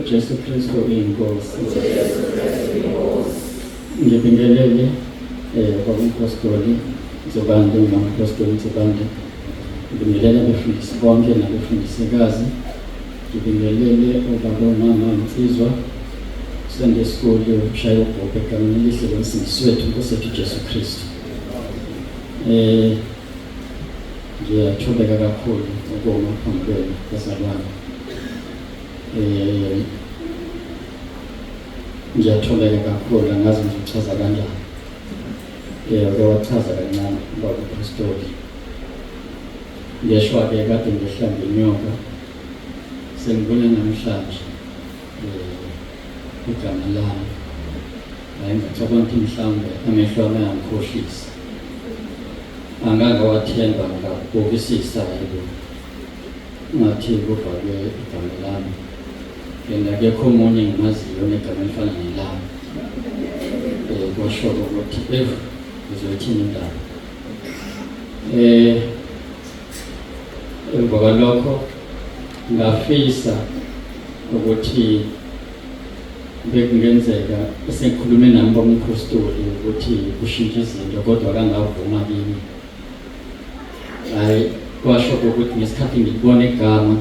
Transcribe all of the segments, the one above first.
Jesu Kristu inkosi. Ngibingelele kwabapostoli zobande ngapostoli zobande. Ngibingelele abafundisi bonke nabafundisikazi. Ngibingelele obaba mama insizwa Sunday School yokushaya ubhobe egameni elihle lomsindisi wethu Nkosi yethu Jesu Kristu. Ngiyathobeka kakhulu ukuma phambi kwenu bazalwane. Ngiyatholeka kakhulu angazi ngichaza kanjani. Wachaza kancane about apostoli. Ngiyashwa ke kade ngihlamba inyoka. Sengibona namhlanje igama lami. Ngicabanga ukuthi mhlawumbe amehlo ami ayangikhohlisa. Angeke wathemba ngabukisisa yebo. Ngathi kubhalwe igama lami. Yena akekho omunye engimaziyo negama elifana nelami. Kwasho ukuthi uzothini indaba. Emva kwalokho ngafisa ukuthi bekungenzeka esengikhulume nami bomphostoli ukuthi kushintshe izinto kodwa kangavuma kimi. Hayi kwasho ukuthi ngesikhathi ngibona igama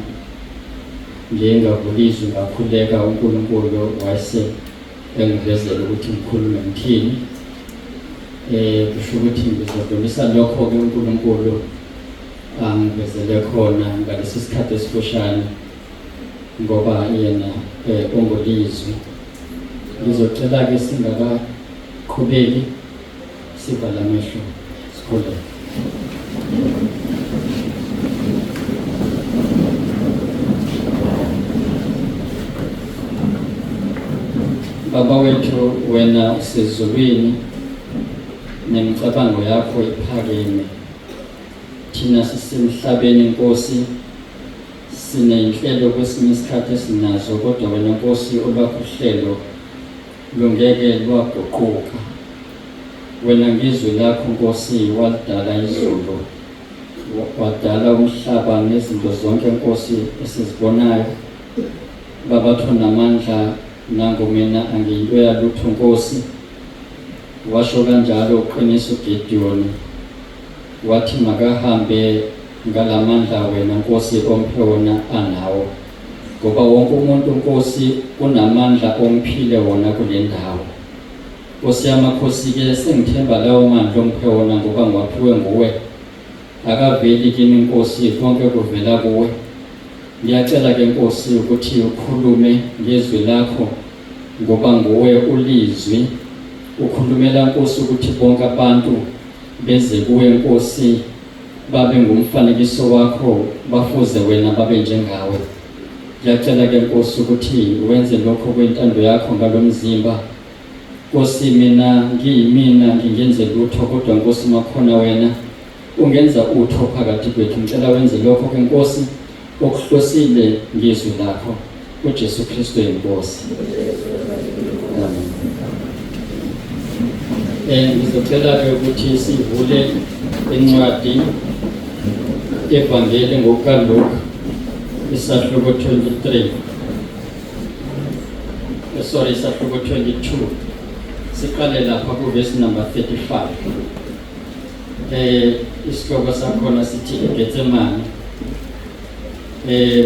ngingavulizwe ngakhuleka uNkulunkulu wase engivezela ukuthi ngikhulume ngithini. Kusho ukuthi ngizodlulisa lokho ke uNkulunkulu angivezele khona ngalesi sikhathi esifushane ngoba yena ongolizwi. Ngizocela ke singakaqhubeki sivala amehlo sikhuleke. Baba wethu wena usezulwini nemicabango yakho iphakeme. Thina sisemhlabeni Nkosi sinenhlelo kwesinye isikhathi esinazo kodwa wena Nkosi olwakho uhlelo lungeke lwaguquka. Wena ngizwe lakho Nkosi wadala izulu, wadala umhlaba nezinto zonke Nkosi esizibonayo. Baba thona amandla nangu mina angiyinto yalutho Nkosi. Washo kanjalo uqinisa uGideon wathi makahambe ngalamandla wena Nkosi omphe wona anawo. Ngoba wonke umuntu Nkosi unamandla omphile wona kule ndawo. Nkosi yamakhosi ke sengithemba lawo mandla omphe wona ngoba ngwaphiwe nguwe. Akaveli kimi Nkosi konke kuvela kuwe. Ngiyacela ke Nkosi ukuthi ukhulume ngezwi lakho ngoba nguwe ulizwi. Ukhulumela Nkosi ukuthi bonke abantu beze kuwe Nkosi babe ngumfanekiso wakho bafuze wena babe njengawe. Ngiyacela ke Nkosi ukuthi wenze lokho kwentando yakho ngalomzimba. Nkosi mina ngiyimina ngingenze lutho kodwa Nkosi makhona wena ungenza utho phakathi kwethu. Ngicela wenze lokho ke Nkosi okuhlosile ngizwi lakho uJesu Kristu inkosi. Amen. Ngizocela ke ukuthi sivule incwadi evangeli ngokaLuka isahluko 23. Isahluko 22. Siqale lapha ku verse number 35. Isihloko sakhona sithi iGetsemane.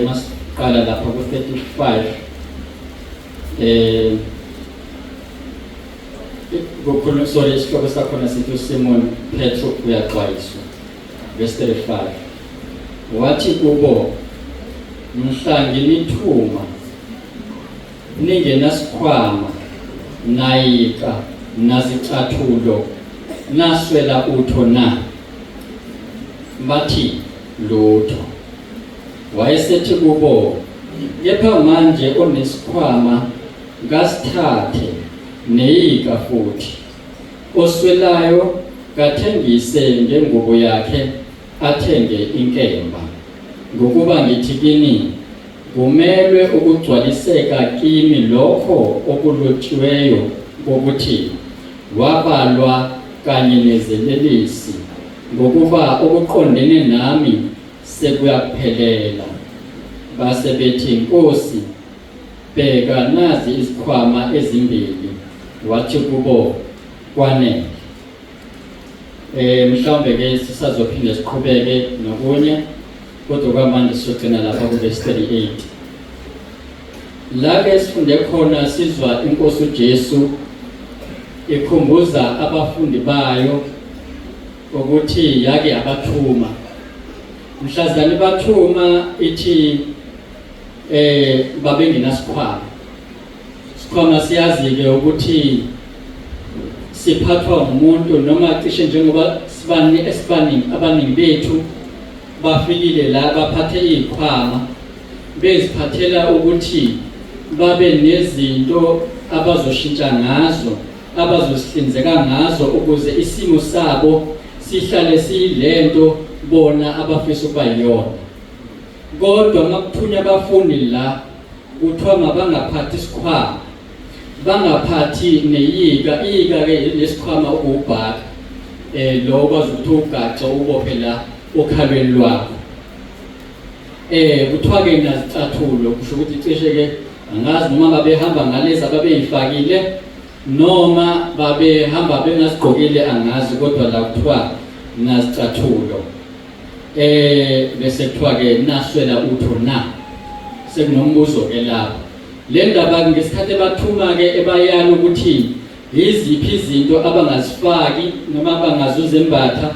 Masiqala lapha ku 35. kukhulunywa sorry isihloko sakhona sithi uSimon Petro uyaxwayiswa verse 35 wathi kubo mhla nginithuma ningenasikhwama nayika nazicathulo naswela utho na bathi lutho wayesethi kubo kepha manje onesikhwama ngasithathe neyika futhi oswelayo kathengise ngengubo yakhe athenge inkemba ngokuba ngithi kini kumelwe ukugcwaliseka kimi lokho okulotshiweyo ukuthi wabalwa kanye nezelelisi ngokuba okuqondene nami sekuyaphelela base bethi Nkosi bheka nazi isikhwama ezimbili wathi kubo kwanele mhlawumbe ke sisazophinde siqhubeke nokunye kodwa kwamanje sogcina lapha ku verse 38 la ke sifunde khona sizwa inkosi uJesu ikhumbuza abafundi bayo ukuthi yake abathuma mhlazani bathuma ithi babenginasikhwama sikhwama siyazi ke ukuthi siphathwa umuntu noma cishe njengoba abaningi bethu bafikile la baphathe izikhwama beziphathela ukuthi babe nezinto abazoshintsha ngazo abazosihlinzeka ngazo ukuze isimo sabo sihlale siyilento bona abafisa ukuba yiyona kodwa makuthunya abafundi la kuthiwa mabangaphathi isikhwama bangaphathi neyika ke lesikhwama ukubhaka lo kwazi ukuthi ugaxa ubophe la okhalweni lwakho kuthiwa ke nazicathulo kusho ukuthi cishe ke angazi noma babehamba ngalezi ababeyifakile noma babehamba bengasigqokile angazi kodwa la kuthiwa nazicathulo bese kuthiwa ke naswela utho na sekunombuzo ke lapho le ndaba ngesikhathi bathuma ke ebayana ukuthi iziphi izinto abangazifaki noma abangazuzembatha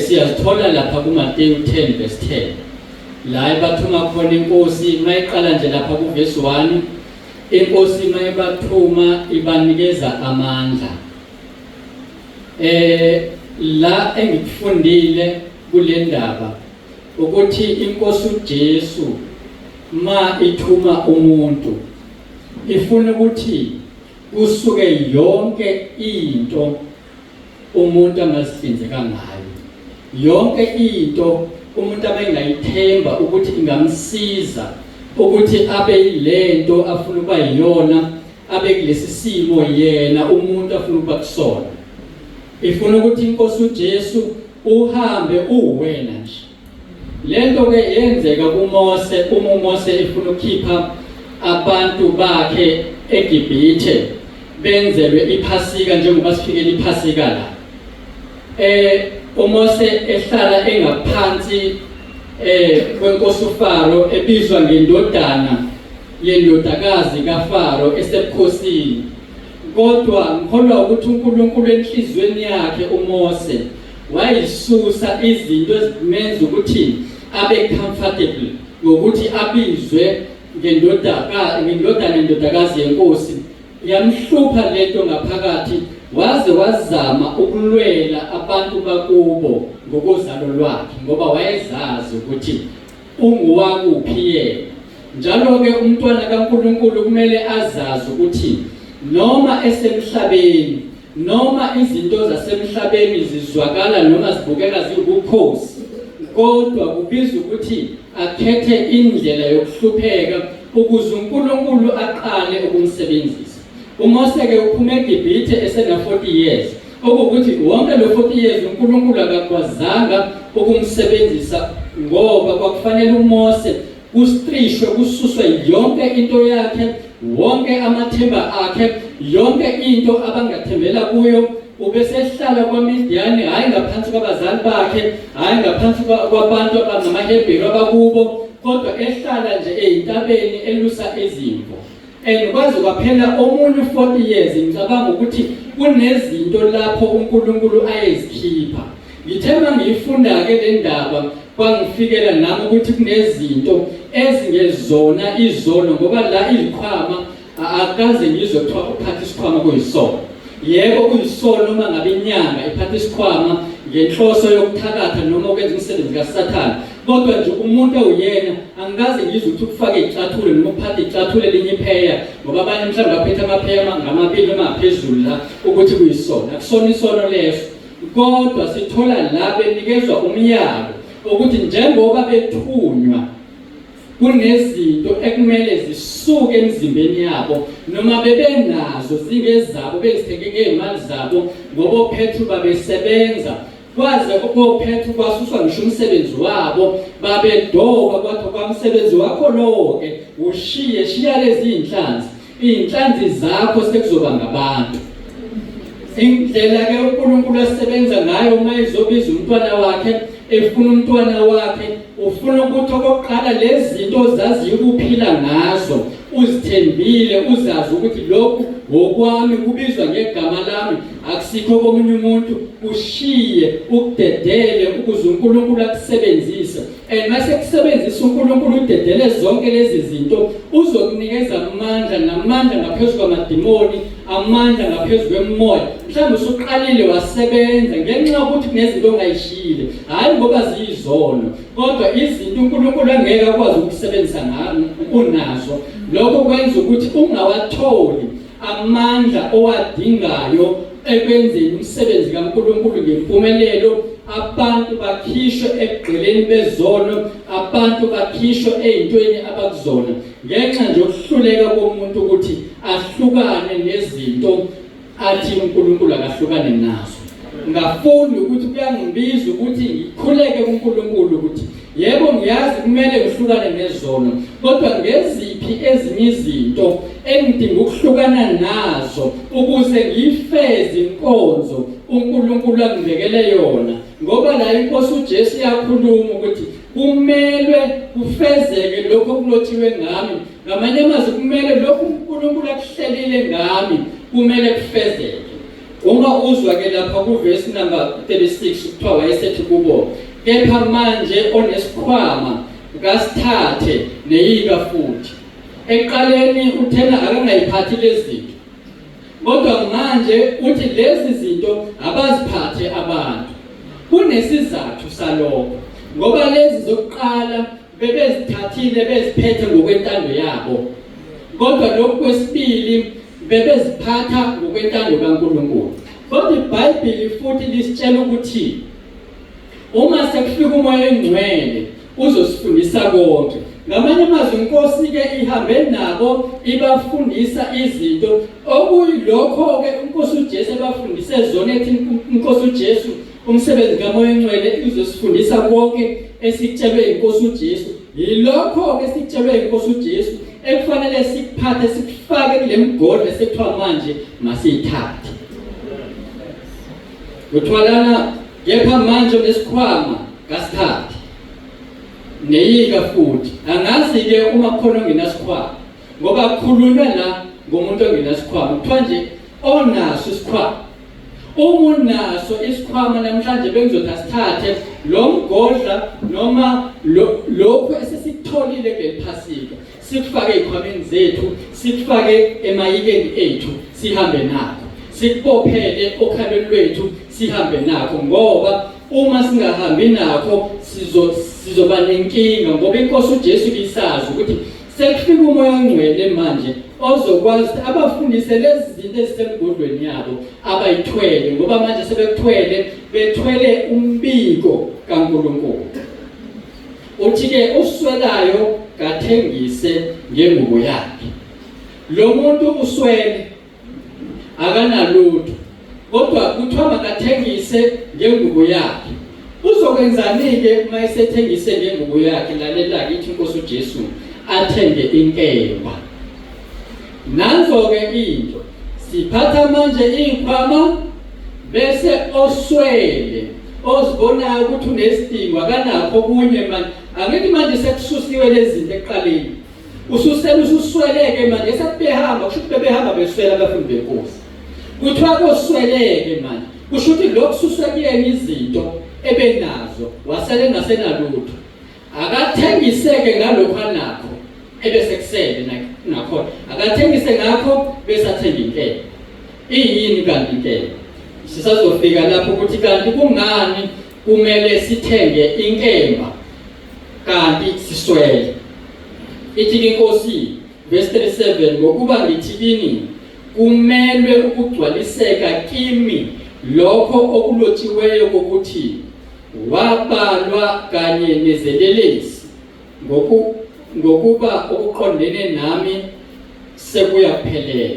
siyazithola lapha kuMateyu 10 verse 10 la bathuma khona inkosi mayiqala nje lapha ku verse 1 inkosi mayibathuma ibanikeza amandla la engikufundile kule ndaba ukuthi inkosi uJesu ma ithuma umuntu ifuna ukuthi kusuke yonke into umuntu angazihlinzeka ngayo yonke into umuntu abengayithemba ukuthi ingamsiza ukuthi abe yilento afuna ukuba yiyona abe kulesi simo yena umuntu afuna ukuba kusona ifuna ukuthi inkosi uJesu uhambe uwena nje lento ke yenzeka kuMose uMose efuna ukukhipha abantu bakhe eGibhithe benzelwe iPhasika njengoba sifikele iPhasika la uMose ehlala engaphansi kwenkosi uFaro ebizwa ngendodana yendodakazi kaFaro esebukhosini kodwa ngikholwa ukuthi uNkulunkulu enhlizweni yakhe uMose wayisusa izinto ezimenza ukuthi abe comfortable ngokuthi abizwe ngendodana yendodakazi yenkosi yamhlupha lento ngaphakathi waze wazama ukulwela abantu bakubo ngokozalo lwakhe ngoba wayezazi ukuthi unguwakuphi yena njalo ke umntwana kaNkulunkulu kumele azazi ukuthi noma esemhlabeni noma izinto zasemhlabeni zizwakala noma zibukeka zingukhosi kodwa kubiza ukuthi akhethe indlela yokuhlupheka ukuze uNkulunkulu aqale ukumsebenzisa uMose ke uphume eGibhithe esena 40 years okuthi wonke lo 40 years uNkulunkulu akakwazanga ukumsebenzisa ngoba kwakufanele uMose kustrishwe kususwe yonke into yakhe wonke amathemba akhe yonke into abangathembela kuyo ubesehlala kwaMidiyani hayi ngaphansi kwabazali bakhe hayi ngaphansi kwabantu abangamaHebheru abakubo kodwa ehlala nje eintabeni elusa izimvo and kwaze kwaphela omunye 40 years ngicabanga ukuthi kunezinto lapho uNkulunkulu ayezikhipha. Ngithe mangiyifunda ke le ndaba kwangifikela nami ukuthi kunezinto ezingezona izono ngoba la izikhwama akaze ngizwe kuthiwa uphatha isikhwama kuyisono. Yebo kuyisono uma ngabe inyanga iphatha isikhwama ngenhloso yokuthakatha noma ukwenza umsebenzi kaSathane. Kodwa nje umuntu awuyena angikaze ngizwe ukuthi ukufaka icathulo noma ukuphatha icathulo elinye ipheya ngoba abanye mhlawumbe baphethe amapheya ngamabili noma ngaphezulu la ukuthi kuyisono. Akusona isono leso. Kodwa sithola la benikezwa umyalo ukuthi njengoba bethunywa kunezinto ekumele zisuke emzimbeni yabo noma bebenazo zingezabo bezithenge ngezimali zabo ngoba oPetru babesebenza kwaze oPetru kwasuswa ngisho umsebenzi wabo babedoka kwathi kwamsebenzi wakho lo-ke shiya lezi iy'nhlanzi zakho sekuzoba ngabantu. Indlela ke uNkulunkulu asebenza ngayo uma ezobiza umntwana wakhe efuna umntwana wakhe ufuna ukuthi okokuqala lezi zinto ozaziyo ukuphila ngazo uzithembile uzazi ukuthi lokhu ngokwami kubizwa ngegama lami akusikho komunye umuntu ushiye ukudedele ukuze uNkulunkulu akusebenzise. Mase kusebenzisa uNkulunkulu udedele zonke lezi zinto uzokunikeza namandla ngaphezulu kwamadimoni, amandla ngaphezulu kwemoya. Mhlawumbe usuqalile wasebenza ngenxa yokuthi kunezinto ongayishile hayi ngoba ziyizono kodwa izinto uNkulunkulu angeke akwazi ukusebenzisa unazo. Lokho kwenza ukuthi ungawatholi amandla owadingayo ekwenzeni umsebenzi kaNkulunkulu ngempumelelo. Abantu bakhishwe ekugqileni bezono, abantu bakhishwe ezintweni abakuzona ngenxa nje yokuhluleka komuntu ukuthi ahlukane nezinto athi uNkulunkulu akahlukane nazo. Ngafunda ukuthi kuyangibiza ukuthi ngikhuleke kuNkulunkulu ukuthi yebo ngiyazi kumele ngihlukane nezono kodwa ngeziphi ezinye izinto engidinga ukuhlukana nazo ukuze ngifeze inkonzo uNkulunkulu angibekele yona. Ngoba la inkosi uJesu yakhuluma ukuthi kumele kufezeke lokho okulotshiwe ngami. Ngamanye amazwi kumele lokho uNkulunkulu akuhlelile ngami kumele kufezeke. Uma uzwa ke lapha kuverse number 36 kuthiwa wayesethi kubo kepha manje onesikhwama kasithathe neyika futhi. Eqaleni uthena akangayiphathi lezi zinto kodwa manje uthi lezi zinto abaziphathe abantu. Kunesizathu salokho ngoba lezi zokuqala bebezithathile beziphethe ngokwentando yabo kodwa lokhu kwesibili bebeziphatha ngokwentando kaNkulunkulu. Kodwa iBhayibheli futhi lisitshela ukuthi uma sekufika umoya engcwele uzosifundisa konke. Ngamanye amazwi inkosi ke ihambe nabo ibafundisa izinto okuyilokho ke inkosi uJesu ebafundise zona ethi inkosi uJesu umsebenzi kamoya engcwele uzosifundisa konke esikutshelwe inkosi uJesu. Yilokho ke esikutshelwe inkosi uJesu ekufanele sikuphathe sikufake kule mgodla sekuthiwa manje masiyithathe. Kuthwalana kepha manje onesikhwama kasithathe neyika futhi. Angazi ke uma khona ongenasikhwama ngoba kukhulunywa la ngomuntu ongenasikhwama kuthiwa nje onaso isikhwama. Uma unaso isikhwama namhlanje bengizothi asithathe lo mgodla noma lokho esesikutholile kulephasika sikufake ezikhwameni zethu sikufake emayikeni ethu sihambe nakho sikubophele okhalweni lwethu sihambe nakho ngoba uma singahambi nakho sizoba nenkinga ngoba inkosi uJesu lisazi ukuthi sekufika umoya ongcwele manje ozokwazi abafundise lezi zinto ezisemgodlweni yabo abayithwele ngoba manje sebekuthwele bethwele umbiko kaNkulunkulu. Uthi ke uswelayo kathengise ngengubo yakhe. Lo muntu uswele akanalutho kodwa kuthiwa makathengise ngengubo yakhe. Uzokwenzani ke uma esethengise ngengubo yakhe? Lalela ithi inkosi uJesu athenge inkemba. Nanzo ke into siphatha manje izikhwama bese oswele ozibonayo ukuthi unesidingo akanakho kunye manje. Angithi manje sekususiwe lezi zinto eqaleni ususweleke manje esabehamba kusho ukuthi bebehamba beswela abafundi benkosi kuthiwa kosweleke manje kusho ukuthi lokhu suswekuyena izinto ebenazo wasele ngasenalutho akathengiseke ngalokho anakho ebese kusele nakhona akathengise ngakho bese athenga inkemba iyini kanti inkemba sisazofika lapho ukuthi kanti kungani kumele sithenge inkemba kanti siswele ithi inkosi verse 37 ngokuba ngithi kini kumele ukugcwaliseka kimi lokho okulotshiweyo ukuthi wabalwa kanye nezelelesi ngokuba okuqondene nami sekuyaphelela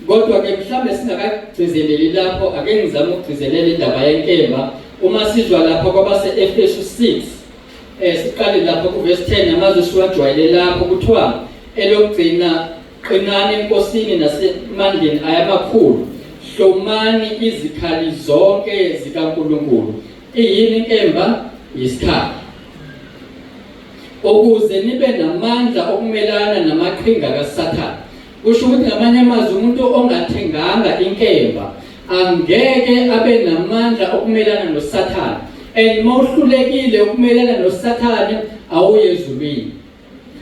kodwa ke mhlambe singakagcizeleli lapho ake ngizame ukugcizelela indaba yenkemba uma sizwa lapha kwabase Efesu 6 siqale lapha ku verse 10 namazwi siwajwayele lapho kuthiwa elokugcina qinani enkosini nasemandleni ayamakhulu hlomani izikhali zonke zikaNkulunkulu iyini inkemba yisikhali ukuze nibe namandla okumelana namaqhinga kaSathane kusho ukuthi ngamanye amazwi umuntu ongathenganga inkemba angeke abe namandla okumelana noSathane mawuhlulekile ukumelana noSathane awuye ezulwini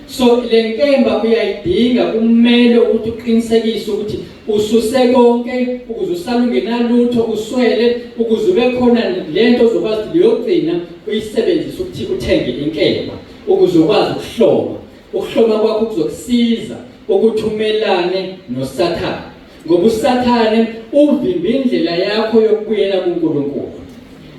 so le nkemba uyayidinga kumele ukuthi uqinisekise ukuthi ususe konke ukuze usalungenalutho uswele ukuze ube khona lento ozokwazi leyogcina uyisebenzise ukuthi uthenge inkemba ukuze ukwazi ukuhloma kwakho kuzokusiza ukuthi umelane noSathane ngoba uSathane uvimba indlela yakho yokubuyela kuNkulunkulu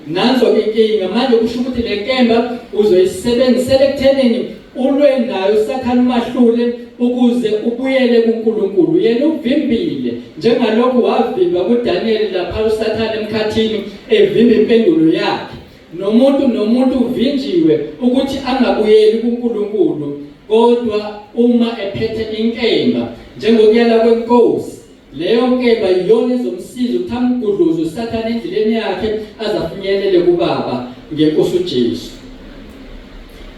nanzo inkinga manje kusho ukuthi le nkemba uzoyisebenzisela ekuthenini ulwe nayo uSathane umahlule ukuze ubuyele kuNkulunkulu yena uvimbile njengalokho wavimba kuDaniel lapha uSathane emkhathini evimba impendulo yakhe nomuntu uvinjiwe ukuthi angabuyeli kuNkulunkulu kodwa uma ephethe inkemba njengokuyala kwenkosi leyo nkemba iyona ezomsiza ukuthi amgudluze uSathane endleleni yakhe azafinyelele kuBaba ngenkosi uJesu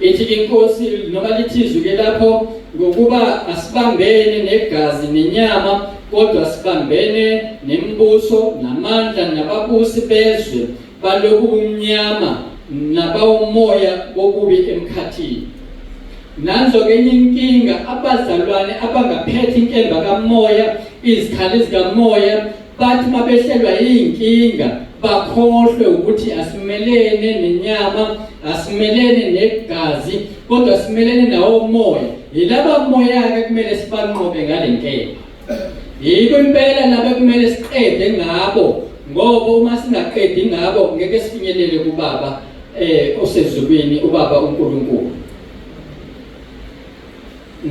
ithi inkosi noma lithizwe ke lapho ngokuba asibambene negazi nenyama kodwa sibambene nembuso namandla nababusi bezwe baloku kumnyama nabawumoya bokubi emkhathini nanzo ke inkinga abazalwane abangaphethe inkemba kamoya izikhali zikamoya bathi mabehlelwa inkinga bakhohlwe ukuthi asimelene nenyama asimelene negazi kodwa simelene nawo umoya yilaba moya ke kumele sibanqobe ngalenkemba yiko impela nabe kumele siqede ngabo ngoba uma singaqedi ngabo ngeke sifinyelele kuBaba osezulwini uBaba uNkulunkulu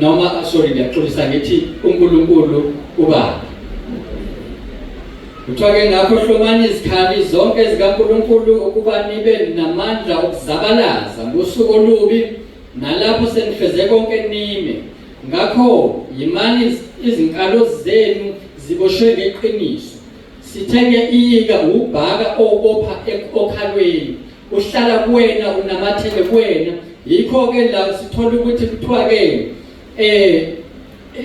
noma ngiyaxolisa ngithi uNkulunkulu uBaba Kuthiwa ngakho hlomani izikhali zonke zikaNkulunkulu ukuba nibe namandla okuzabalaza ngosuku olubi nalapho senifeze konke nime ngakho yimani izinkalo zenu ziboshwe ngeqiniso sithenge iyika ubhaka obopha okhalweni uhlala kuwena unamathele kuwena yikho ke la sithola ukuthi kuthiwa ke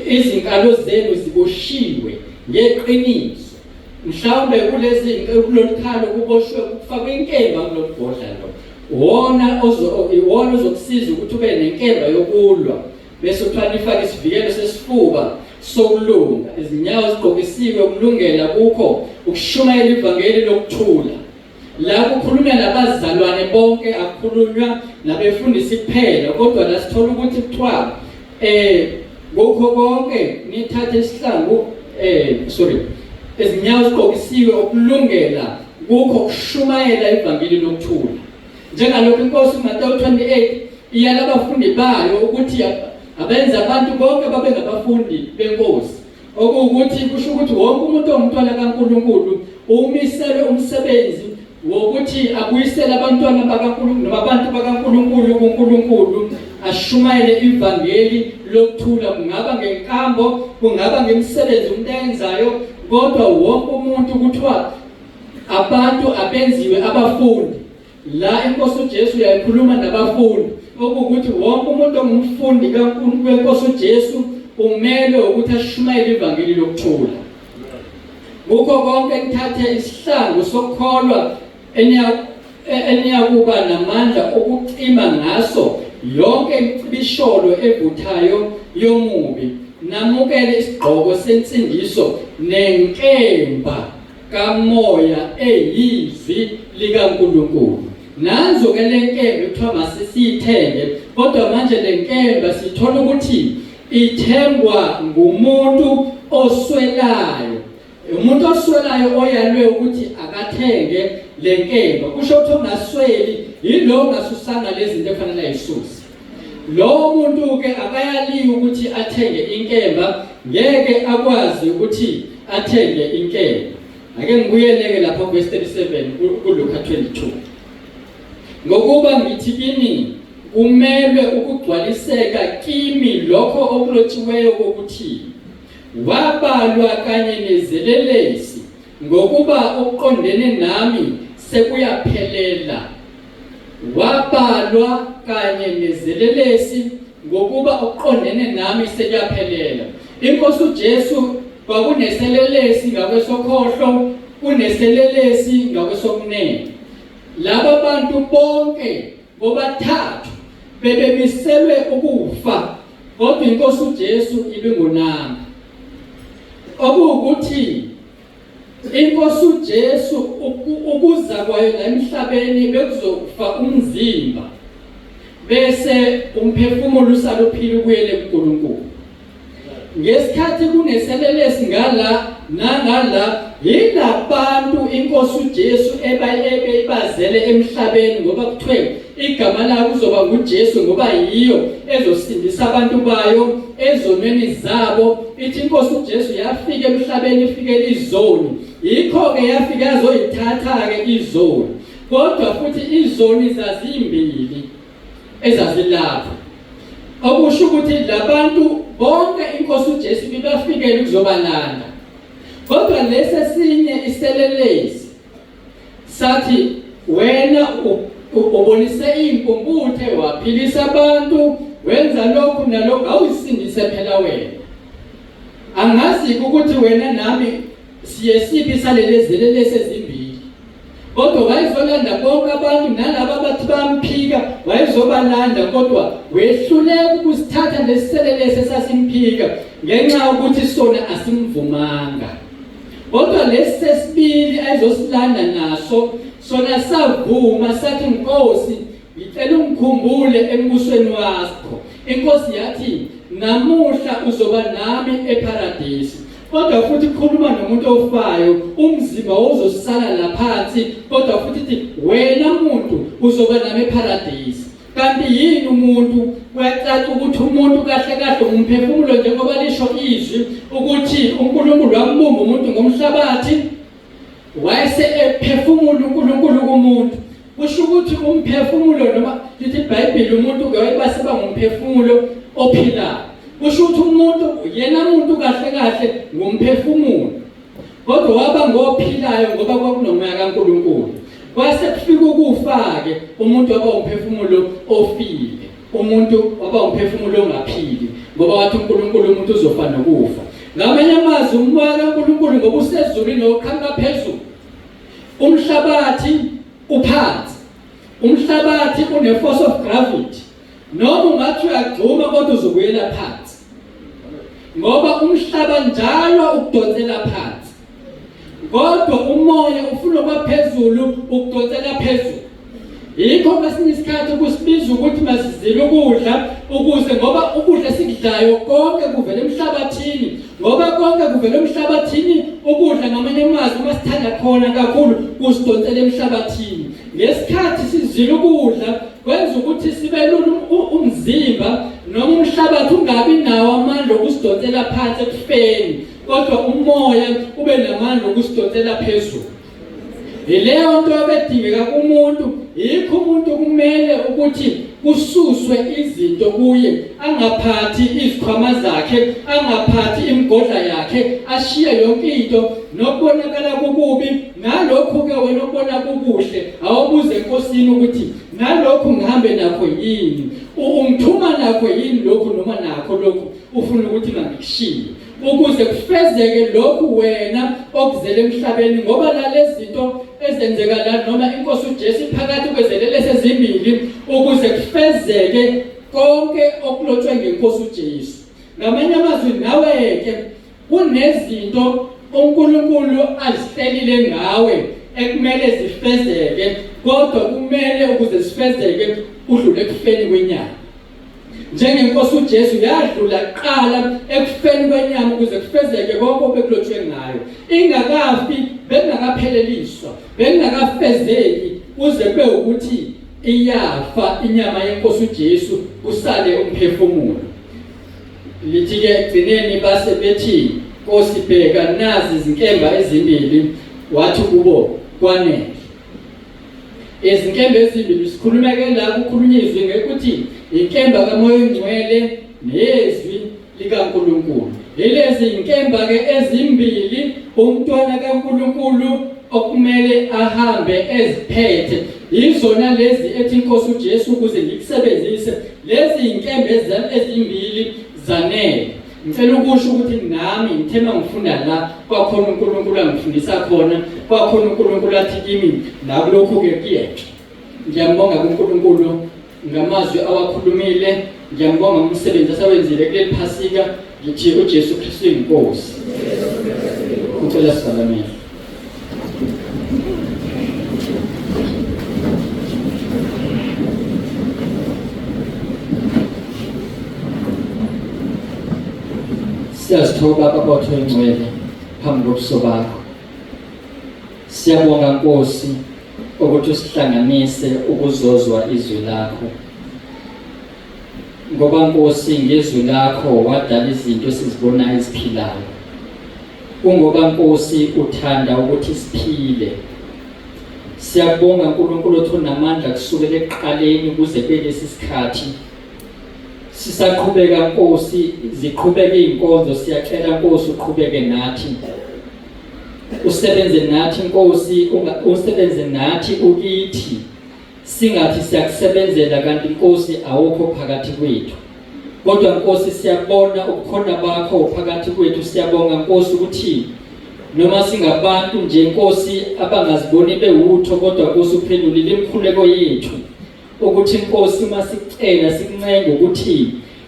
izinkalo zenu ziboshiwe ngeqiniso mhlawumbe kulezi kulolikhalo kuboshwe kufakwe inkemba kulobhodla lo wona ozokusiza ukuthi ube nenkemba yokulwa bese uthwala ifake isivikelo sesifuba sokulunga izinyawo zigqokisiwe ukulungela kukho ukushumayela ivangeli lokuthula la kukhulunywa nabazalwane bonke akukhulunywa nabefundisi kuphela kodwa la sithola ukuthi kuthiwa ngokho konke nithathe isihlangu izinyawo zigqokisiwe ukulungela kukho kushumayela ivangeli lokuthula njengalokho inkosi uMateyu 28 iyala abafundi bayo ukuthi abenza abantu bonke babe ngabafundi benkosi okuwukuthi kusho ukuthi wonke umuntu ongumntwana kaNkulunkulu umiselwe umsebenzi wokuthi abuyisele abantwana bakaNkulunkulu noma abantu bakaNkulunkulu kuNkulunkulu ashumayele ivangeli lokuthula kungaba ngenkambo kungaba ngemisebenzi umuntu ayenzayo kodwa wonke umuntu kuthiwa abantu abenziwe abafundi la inkosi uJesu yayikhuluma nabafundi okuwukuthi wonke umuntu ongumfundi kaNkulunkulu wenkosi uJesu umele ukuthi ashumayele ivangeli lokuthula. Ngakho konke ngithathe isihlangu sokukholwa eniyakuba namandla okucima ngaso yonke imicibisholo evuthayo yomubi, namukele isigqoko sensindiso nenkemba kamoya eyizwi likaNkulunkulu. Nanzo-ke le nkemba kuthiwa masisiyithenge, kodwa manje le nkemba sithola ukuthi ithengwa ngumuntu oswelayo. Umuntu oswelayo oyalwe ukuthi akathenge le nkemba. Kusho ukuthi ongasweli yilo ongasusanga lezi zinto efanele ayisuse. Lo muntu-ke akayaliyo ukuthi athenge inkemba, ngeke akwazi ukuthi athenge inkemba. Ake ngibuyeleke lapha ku-verse 37 kuLuka 22. Ngokuba ngithi kini kumele ukugcwaliseka kimi lokho okulotshiweyo kokuthi wabalwa kanye nezelelesi ngokuba oqondene nami sekuyaphelela. Wabalwa kanye nezelelesi ngokuba oqondene nami sekuyaphelela. Inkosi uJesu kwakuneselelesi ngakwesokhohlo, kuneselelesi ngakwesokunene. Laba bantu bonke bobathathu bebemiselwe ukufa, kodwa inkosi uJesu ibingunami. Okuwukuthi inkosi uJesu ukuza kwayo la emhlabeni bekuzokufa umzimba, bese umphefumulo usalophila ukuyele kuNkulunkulu. Ngesikhathi kuneselelesi ngala nangala, yilabantu inkosi uJesu ebazele emhlabeni, ngoba kuthiwe igama layo kuzoba nguJesu ngoba yiyo ezosindisa abantu bayo ezonweni zabo. Ithi inkosi uJesu yafika emhlabeni ifikele izoni, yikho-ke yafika yazoyithatha-ke izoni, kodwa futhi izoni zazimbili ezazilapha. Okusho ukuthi labantu bonke inkosi uJesu bibafikele ukuzobalanda, kodwa lesesinye iselelesi sathi wena ubonise impumputhe, waphilisa abantu, wenza lokhu nalokhu, awusindise phela wena. Angazi ukuthi wena nami siyesiphi salele zelelesi ezimbili, kodwa wayezolanda bonke abantu nalabo bathi bamphika wayezobalanda, kodwa wehluleka ukusithatha lesiselelesi esasimphika ngenxa yokuthi sona asimvumanga. Kodwa lesi sesibili ayizosilanda naso sona savuma, sathi Nkosi ngicela ungikhumbule embusweni wakho. Inkosi yathi namuhla uzoba nami eparadisi. Kodwa futhi khuluma nomuntu ofayo, umzimba uzosala laphansi, kodwa futhi ithi wena muntu uzoba nami eparadisi. Kanti yini umuntu? Kuyacaca ukuthi umuntu kahle kahle umphefumulo, njengoba lisho izwi ukuthi uNkulunkulu wambumba umuntu ngomhlabathi, wayese ephefumula uNkulunkulu kumuntu. Kusho ukuthi umphefumulo, noma lithi iBhayibheli umuntu wayebasiba ngumphefumulo ophilayo. Kusho ukuthi umuntu yena muntu kahle kahle ngumphefumulo, kodwa waba ngophilayo ngoba kwakunomoya kaNkulunkulu. Kwase kufika ukufa-ke umuntu waba umphefumulo ofile, umuntu waba umphefumulo ongaphili, ngoba wathi uNkulunkulu umuntu uzofa nokufa. Ngamanye amazwi umoya kaNkulunkulu ngoba usezulwini oqhamuka phezulu, umhlabathi uphansi, umhlabathi une-force of gravity. Noma ungathi uyagxuma kodwa uzobuyela phansi, ngoba umhlaba njalo ukudonsela phansi, kodwa umoya ufuna kwaphezulu ukudonsela phezulu. Yikho kwesinye isikhathi kusibiza ukuthi masizile ukudla, ukuze ngoba ukudla sikudlayo konke kuvela emhlabathini, ngoba konke kuvela emhlabathini. Ukudla ngamanye amazwi masithanda khona kakhulu kusidonsela emhlabathini. Ngesikhathi sizile ukudla kwenza ukuthi sibe lula umzimba, noma umhlabathi ungabi nawo amandla okusidonsela phansi ekufeni, kodwa umoya ube namandla okusidonsela phezulu. Ileyo nto ebedingeka kumuntu. Yikho umuntu kumele ukuthi kususwe izinto kuye, angaphathi izikhwama zakhe, angaphathi imigodla yakhe, ashiye yonke into nokubonakala kukubi. Nalokho-ke wena okubona kukuhle awubuze Nkosi enkosini ukuthi nalokho ngihambe nakho yini, ungithuma nakho yini lokhu noma nakho lokhu ufuna ukuthi mangikushiye, ukuze kufezeke lokhu wena okuzele emhlabeni. Ngoba lezi zinto ezenzeka la noma inkosi uJesu phakathi kwezelelesi ezimbili ukuze kufezeke konke okulotshwe ngenkosi uJesu. Ngamanye amazwi nawe-ke kunezinto uNkulunkulu azihlelile ngawe ekumele zifezeke, kodwa kumele ukuze zifezeke udlule ekufeni kwenyama. Njengenkosi uJesu yadlula kuqala ekufeni kwenyama ukuze kufezeke konke obekulotshwe ngayo. Ingakafi bengakapheleliswa, bengakafezeki kuze kube ukuthi iyafa inyama yenkosi uJesu kusale umphefumulo. Lithi-ke egcineni base bethi, Nkosi bheka nazi izinkemba ezimbili, wathi kubo kwanele. Izinkemba ezimbili sikhulumeke la kukhulunyizwe ngekuthi inkemba kaMoya oNgcwele nezwi likaNkulunkulu. Yilezi inkemba-ke ezimbili umntwana kaNkulunkulu okumele ahambe eziphethe. Yizona lezi ethi inkosi uJesu ukuze ngikusebenzise lezi inkemba ezimbili zanele. Ngicela ukusho ukuthi nami ngithema ngifunda la kwakhona uNkulunkulu angifundisa khona, kwakhona uNkulunkulu athi kimi la kulokhu-ke kuyethu. Ngiyambonga kuNkulunkulu ngamazwi awakhulumile, ngiyambonga umsebenzi asawenzile kuleli Phasika. Ngithi uJesu Kristu inkosi. Ngicela sisalamele. Siyazithoba Baba wethu oyingcwele phambi kobuso bakho. Siyabonga Nkosi ukuthi usihlanganise ukuzozwa izwi lakho. Ngoba Nkosi ngezwi lakho wadala izinto esizibonayo eziphilayo. Kungoba Nkosi uthanda ukuthi siphile. Siyabonga uNkulunkulu ukuthi unamandla kusukela ekuqaleni kuze kulesi sikhathi. Sisaqhubeka Nkosi, ziqhubeke inkonzo, siyacela Nkosi uqhubeke nathi. Usebenze nathi Nkosi, usebenze nathi ukithi. Singathi siyakusebenzela kanti Nkosi awukho phakathi kwethu. Kodwa Nkosi siyabona ukukhona bakho phakathi kwethu. Siyabonga Nkosi ukuthi noma singabantu nje Nkosi abangaziboni bewutho, kodwa Nkosi uphendulile imikhuleko yethu. Ukuthi Nkosi masicela sikuncenga ukuthi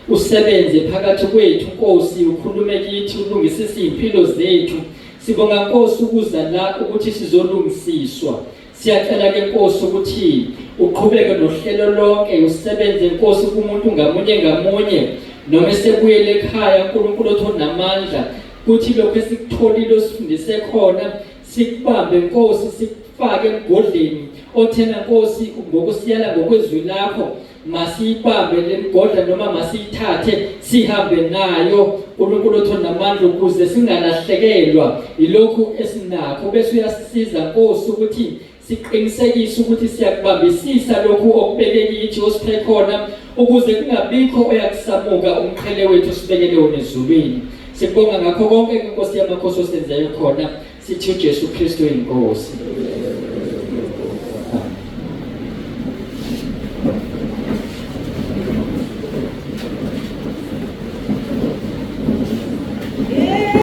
usebenze phakathi kwethu Nkosi, ukhulume kithi, ulungisise impilo zethu. Sibonga Nkosi ukuza la ukuthi sizolungisiswa. Siyacela ke Nkosi ukuthi uqhubeke nohlelo lonke, usebenze Nkosi kumuntu ngamunye noma esebuyele ekhaya uNkulunkulu othamandla, kuthi lokho esikutholile osifundise khona sikubambe Nkosi, sikufake emgodleni othena Nkosi ngokusiyala ngokwezwi lakho. Masiyibambe le mgodla noma masiyithathe sihambe nayo uNkulunkulu othamandla ukuze singalahlekelwa ilokhu esinakho. Bese uyasisiza Nkosi ukuthi siqinisekise ukuthi siyakubambisisa lokhu okubeke kithi osiphe khona, ukuze kungabikho oyakusamuka umqhele wethu sibekele wona ezulwini. Sibonga ngakho konke Nkosi yamakhosi osenzayo khona. Sithi uJesu Kristu inkosi.